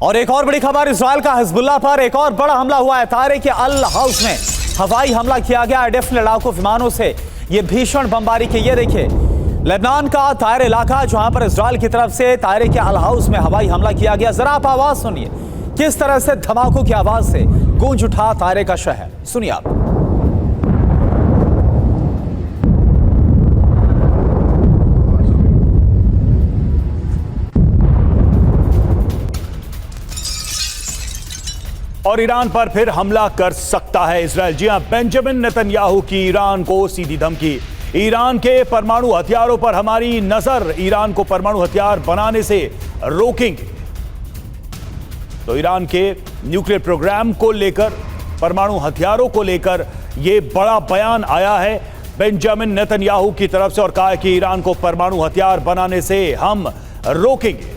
और एक और बड़ी खबर, इजराइल का हिजबुल्लाह पर एक और बड़ा हमला हुआ है। तारे के अल हाउस में हवाई हमला किया गया IDF लड़ाकू विमानों से। ये भीषण बमबारी की, ये देखिए लेबनान का तायर इलाका जहां पर इजराइल की तरफ से तारे के अल हाउस में हवाई हमला किया गया। जरा आप आवाज सुनिए, किस तरह से धमाकों की आवाज से गूंज उठा तारे का शहर। सुनिए आप। और ईरान पर फिर हमला कर सकता है इजराइल। जी हां, बेंजामिन नेतन्याहू की ईरान को सीधी धमकी। ईरान के परमाणु हथियारों पर हमारी नजर, ईरान को परमाणु हथियार बनाने से रोकेंगे। तो ईरान के न्यूक्लियर प्रोग्राम को लेकर, परमाणु हथियारों को लेकर यह बड़ा बयान आया है बेंजामिन नेतन्याहू की तरफ से और कहा है कि ईरान को परमाणु हथियार बनाने से हम रोकेंगे।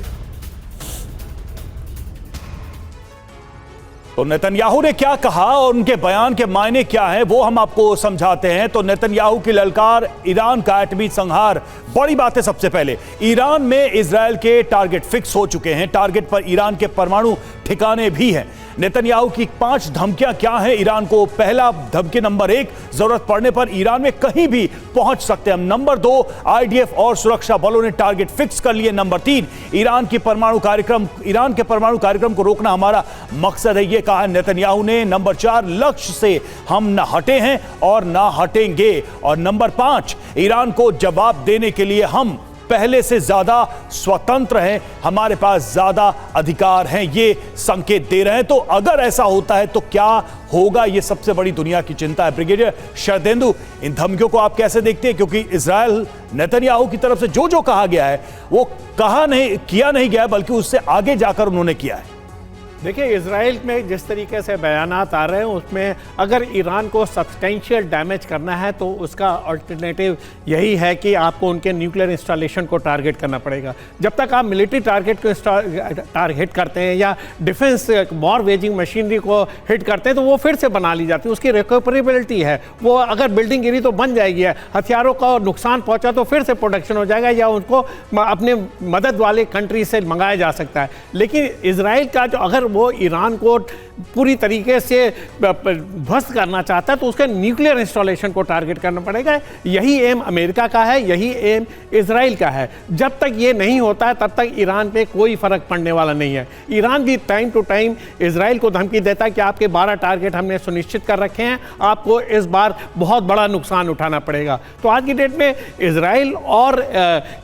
तो नेतन्याहू ने क्या कहा और उनके बयान के मायने क्या हैं वो हम आपको समझाते हैं। तो नेतन्याहू की ललकार, ईरान का एटमी संहार। बड़ी बात है, सबसे पहले ईरान में इजराइल के टारगेट फिक्स हो चुके हैं। टारगेट पर ईरान के परमाणु ठिकाने भी हैं। नेतन्याहू की 5 धमकियां क्या हैं ईरान को। पहला धमकी नंबर 1, जरूरत पड़ने पर ईरान में कहीं भी पहुंच सकते हैं। नंबर 2, IDF और सुरक्षा बलों ने टारगेट फिक्स कर लिए। नंबर 3, ईरान के परमाणु कार्यक्रम को रोकना हमारा मकसद है, यह कहा नेतन्याहू ने। नंबर 4, लक्ष्य से हम न हटे हैं और न हटेंगे। और नंबर 5, ईरान को जवाब देने के लिए हम पहले से ज्यादा स्वतंत्र हैं, हमारे पास ज्यादा अधिकार हैं, ये संकेत दे रहे हैं। तो अगर ऐसा होता है तो क्या होगा, ये सबसे बड़ी दुनिया की चिंता है। ब्रिगेडियर शरदेंदु, इन धमकियों को आप कैसे देखते हैं? क्योंकि इजराइल नेतन्याहू की तरफ से जो कहा गया है वो किया नहीं गया, बल्कि उससे आगे जाकर उन्होंने किया है। देखिए, इजराइल में जिस तरीके से बयानात आ रहे हैं उसमें अगर ईरान को सब्सटेंशियल डैमेज करना है तो उसका अल्टरनेटिव यही है कि आपको उनके न्यूक्लियर इंस्टॉलेशन को टारगेट करना पड़ेगा। जब तक आप मिलिट्री टारगेट को टारगेट करते हैं या डिफेंस वॉर वेजिंग मशीनरी को हिट करते हैं तो वो फिर से बना ली जाती है, उसकी रिकवरेबिलिटी है। वो अगर बिल्डिंग गिरी तो बन जाएगी, हथियारों का नुकसान पहुँचा तो फिर से प्रोडक्शन हो जाएगा या उनको अपने मदद वाले कंट्री से मंगाया जा सकता है। लेकिन इजराइल का जो अगर वो ईरान को पूरी तरीके से ध्वस्त करना चाहता है तो उसके न्यूक्लियर इंस्टॉलेशन को टारगेट करना पड़ेगा। यही एम अमेरिका का है, यही एम इजराइल का है। जब तक ये नहीं होता है तब तक ईरान पे कोई फर्क पड़ने वाला नहीं है। ईरान भी टाइम टू टाइम इजराइल को धमकी देता है कि आपके 12 टारगेट हमने सुनिश्चित कर रखे हैं, आपको इस बार बहुत बड़ा नुकसान उठाना पड़ेगा। तो आज की डेट में इजराइल और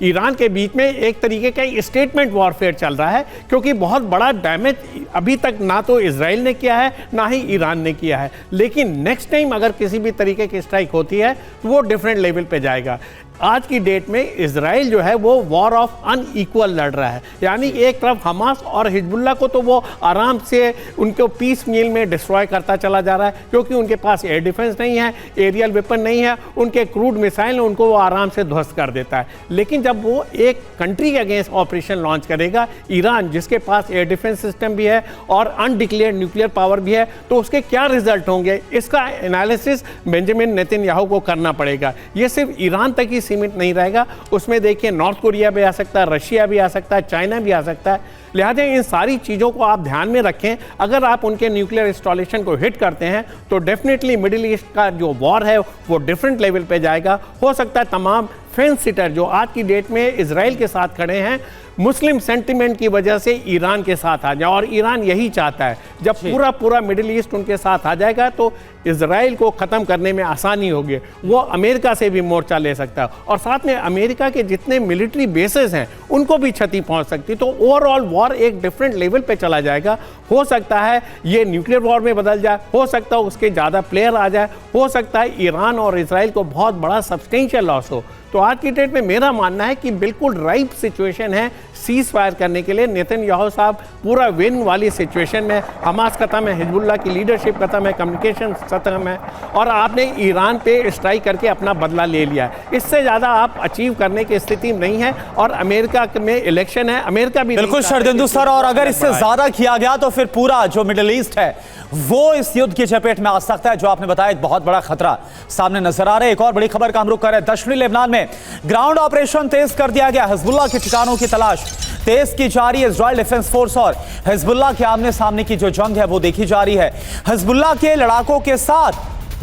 ईरान के बीच में एक तरीके का स्टेटमेंट वॉरफेयर चल रहा है, क्योंकि बहुत बड़ा डैमेज अभी तक ना तो इजराइल ने किया है ना ही ईरान ने किया है। लेकिन नेक्स्ट टाइम अगर किसी भी तरीके की स्ट्राइक होती है तो वो डिफरेंट लेवल पे जाएगा। आज की डेट में इजराइल जो है वो वॉर ऑफ अनइक्वल लड़ रहा है, यानी एक तरफ हमास और हिजबुल्ला को तो वो आराम से उनको पीस मील में डिस्ट्रॉय करता चला जा रहा है, क्योंकि उनके पास एयर डिफेंस नहीं है, एरियल वेपन नहीं है, उनके क्रूड मिसाइल उनको वो आराम से ध्वस्त कर देता है। लेकिन जब वो एक कंट्री के अगेंस्ट ऑपरेशन लॉन्च करेगा, ईरान जिसके पास एयर डिफेंस सिस्टम भी है और अनडिक्लेयर्ड न्यूक्लियर पावर भी है, तो उसके क्या रिजल्ट होंगे, इसका एनालिसिस बेंजामिन नेतन्याहू को करना पड़ेगा। ये सिर्फ ईरान तक ही सीमित नहीं रहेगा, उसमें देखिए नॉर्थ कोरिया भी आ सकता है, रशिया भी आ सकता है, चाइना भी आ सकता है। लिहाजा इन सारी चीज़ों को आप ध्यान में रखें। अगर आप उनके न्यूक्लियर इंस्टॉलेशन को हिट करते हैं तो डेफिनेटली मिडिल ईस्ट का जो वॉर है वो डिफरेंट लेवल पे जाएगा। हो सकता है तमाम फेंस सिटर जो आज की डेट में इजराइल के साथ खड़े हैं, मुस्लिम सेंटिमेंट की वजह से ईरान के साथ आ जाए, और ईरान यही चाहता है। जब पूरा मिडिल ईस्ट उनके साथ आ जाएगा तो इजराइल को ख़त्म करने में आसानी होगी। वो अमेरिका से भी मोर्चा ले सकता है और साथ में अमेरिका के जितने मिलिट्री बेसेस हैं उनको भी क्षति पहुंच सकती। तो ओवरऑल वॉर एक डिफरेंट लेवल पे चला जाएगा। हो सकता है ये न्यूक्लियर वॉर में बदल जाए, हो सकता है उसके ज़्यादा प्लेयर आ जाए, हो सकता है ईरान और इजराइल को बहुत बड़ा सब्सटेंशियल लॉस हो। तो आज की डेट में मेरा मानना है कि बिल्कुल राइट सिचुएशन है सीज फायर करने के लिए। नेतन्याहू साहब पूरा विन वाली सिचुएशन में, हमास खत्म है, हिजबुल्लाह की लीडरशिप खत्म है, कम्युनिकेशन खत्म है, और आपने ईरान पे स्ट्राइक करके अपना बदला ले लिया है। इससे ज़्यादा आप अचीव करने की स्थिति में नहीं है। और अमेरिका में इलेक्शन है, अमेरिका भी बिल्कुल शरदेंदु सर, और अगर इससे ज़्यादा किया गया तो फिर पूरा जो मिडिल ईस्ट है वो इस युद्ध की चपेट में आ सकता है, जो आपने बताया एक बहुत बड़ा खतरा सामने नजर आ रहा है। एक और बड़ी खबर का हम रुख कर रहे हैं। दक्षिणी लेबनान में ग्राउंड ऑपरेशन तेज कर दिया गया, हिजबुल्लाह के ठिकानों की तलाश। तेज की जा रही है। इजराइल डिफेंस फोर्स और हिजबुल्लाह के आमने सामने की जो जंग है वो देखी जा रही है। हिजबुल्लाह के लड़ाकों के साथ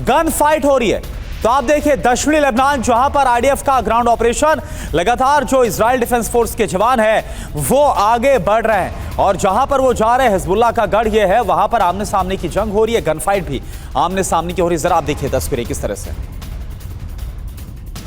गन फाइट हो रही है। तो आप देखिए दक्षिणी लेबनान जहां पर आईडीएफ का ग्राउंड ऑपरेशन लगातार, जो इजराइल डिफेंस फोर्स के जवान है वो आगे बढ़ रहे हैं और जहां पर वो जा रहे हैं हिजबुल्लाह का गढ़ ये है, वहां पर आमने सामने की जंग हो रही है, गन फाइट भी आमने सामने की हो रही है। जरा आप देखिए तस्वीरें किस तरह से।